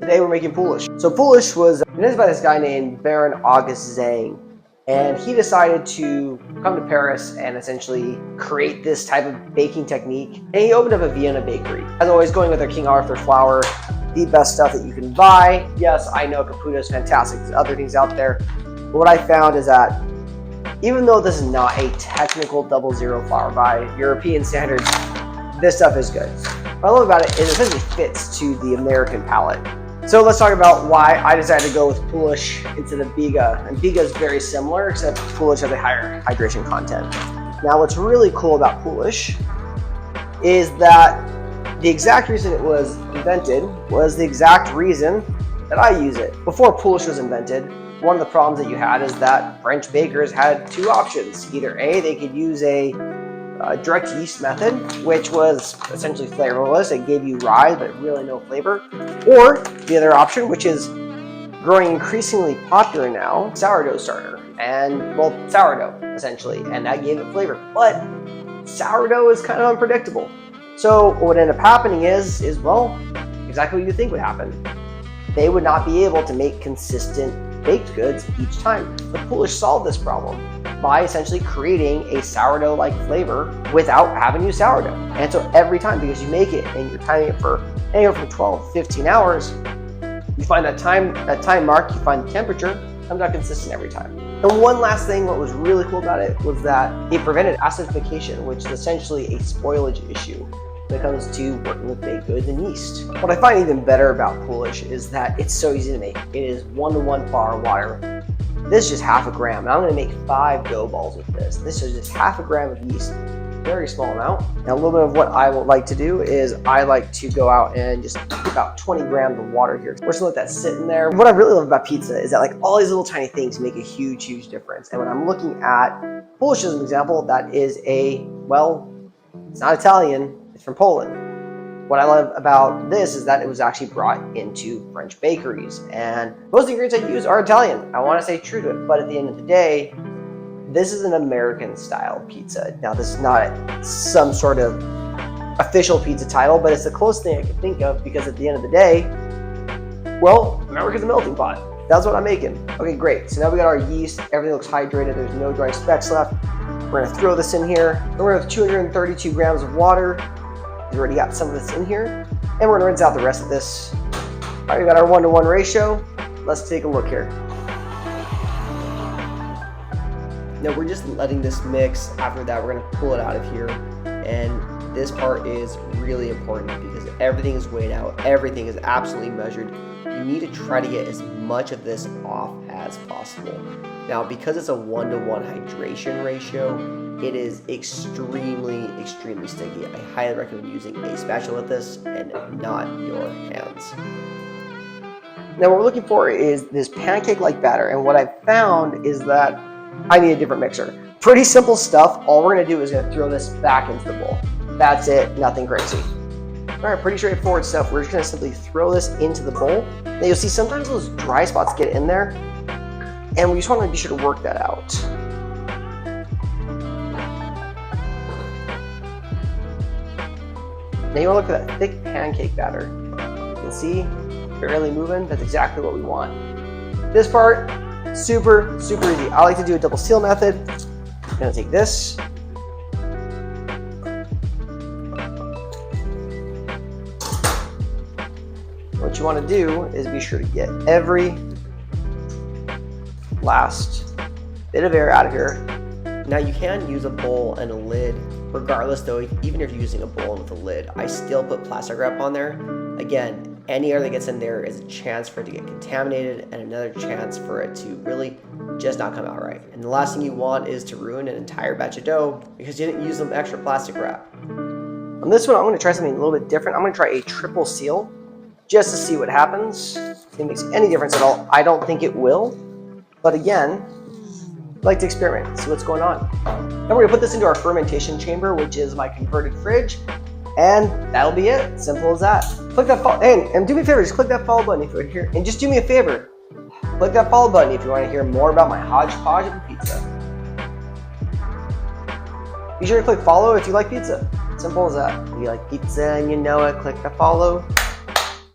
Today we're making Poolish. So Poolish was invented by this guy named Baron August Zang, and he decided to come to Paris and essentially create this type of baking technique. And he opened up a Vienna bakery. As always, going with their King Arthur flour, the best stuff that you can buy. Yes, I know Caputo is fantastic. There's other things out there. But what I found is that even though this is not a technical 00 flour by European standards, this stuff is good. What I love about it is it essentially fits to the American palate. So let's talk about why I decided to go with Poolish instead of biga. And biga is very similar, except Poolish has a higher hydration content. Now what's really cool about Poolish is that the exact reason it was invented was the exact reason that I use it. Before Poolish was invented, one of the problems that you had is that French bakers had two options. Either A, they could use a direct yeast method, which was essentially flavorless. It gave you rye, but really no flavor. Or the other option, which is growing increasingly popular now, sourdough starter. And, well, sourdough, essentially. And that gave it flavor. But sourdough is kind of unpredictable. So what would end up happening is well, exactly what you think would happen. They would not be able to make consistent baked goods each time. The Poolish solved this problem by essentially creating a sourdough-like flavor without having to use sourdough. And so every time, because you make it and you're timing it for anywhere from 12 to 15 hours, you find that time mark, you find the temperature, comes out consistent every time. And one last thing, what was really cool about it was that it prevented acidification, which is essentially a spoilage issue when it comes to working with baked goods and yeast. What I find even better about Poolish is that it's so easy to make. It is 1-to-1 flour water. This is just half a gram, and I'm going to make 5 dough balls with this. This is just half a gram of yeast, very small amount. Now a little bit of what I would like to do is I like to go out and just put about 20 grams of water here. We're just going to let that sit in there. What I really love about pizza is that like all these little tiny things make a huge, huge difference. And when I'm looking at Poolish as an example, that is well, it's not Italian, it's from Poland. What I love about this is that it was actually brought into French bakeries, and most of the ingredients I use are Italian. I want to stay true to it, but at the end of the day, this is an American style pizza. Now this is not some sort of official pizza title, but it's the closest thing I can think of, because at the end of the day, well, America's a melting pot. That's what I'm making. Okay, great. So now we got our yeast, everything looks hydrated, there's no dry specks left. We're gonna throw this in here. We're gonna have 232 grams of water. We already got some of this in here, and we're gonna rinse out the rest of this. All right, we got our 1-to-1 ratio. Let's take a look here. Now we're just letting this mix. After that, we're gonna pull it out of here, and this part is really important because everything is weighed out, everything is absolutely measured. You need to try to get as much of this off as possible. Now, because it's a 1-to-1 hydration ratio, it is extremely, extremely sticky. I highly recommend using a spatula with this and not your hands. Now what we're looking for is this pancake-like batter, and what I found is that I need a different mixer. Pretty simple stuff. All we're gonna do is gonna throw this back into the bowl. That's it, nothing crazy. All right, pretty straightforward stuff. We're just gonna simply throw this into the bowl. Now you'll see sometimes those dry spots get in there, and we just wanna be sure to work that out. Now you want to look for that thick pancake batter. You can see, barely moving. That's exactly what we want. This part, super, super easy. I like to do a double seal method. I'm gonna take this. What you want to do is be sure to get every last bit of air out of here. Now you can use a bowl and a lid. Regardless though, even if you're using a bowl with a lid, I still put plastic wrap on there. Again, any air that gets in there is a chance for it to get contaminated and another chance for it to really just not come out right. And the last thing you want is to ruin an entire batch of dough because you didn't use some extra plastic wrap. On this one, I'm going to try something a little bit different. I'm going to try a triple seal just to see what happens. If it makes any difference at all. I don't think it will, but again, I like to experiment, see what's going on. Then we're gonna put this into our fermentation chamber, which is my converted fridge, and that'll be it. Simple as that. Click that follow, and do me a favor, just click that follow button if you're here, and just do me a favor, click that follow button if you want to hear more about my hodgepodge of pizza. Be sure to click follow if you like pizza. Simple as that. If you like pizza and you know it, click the follow.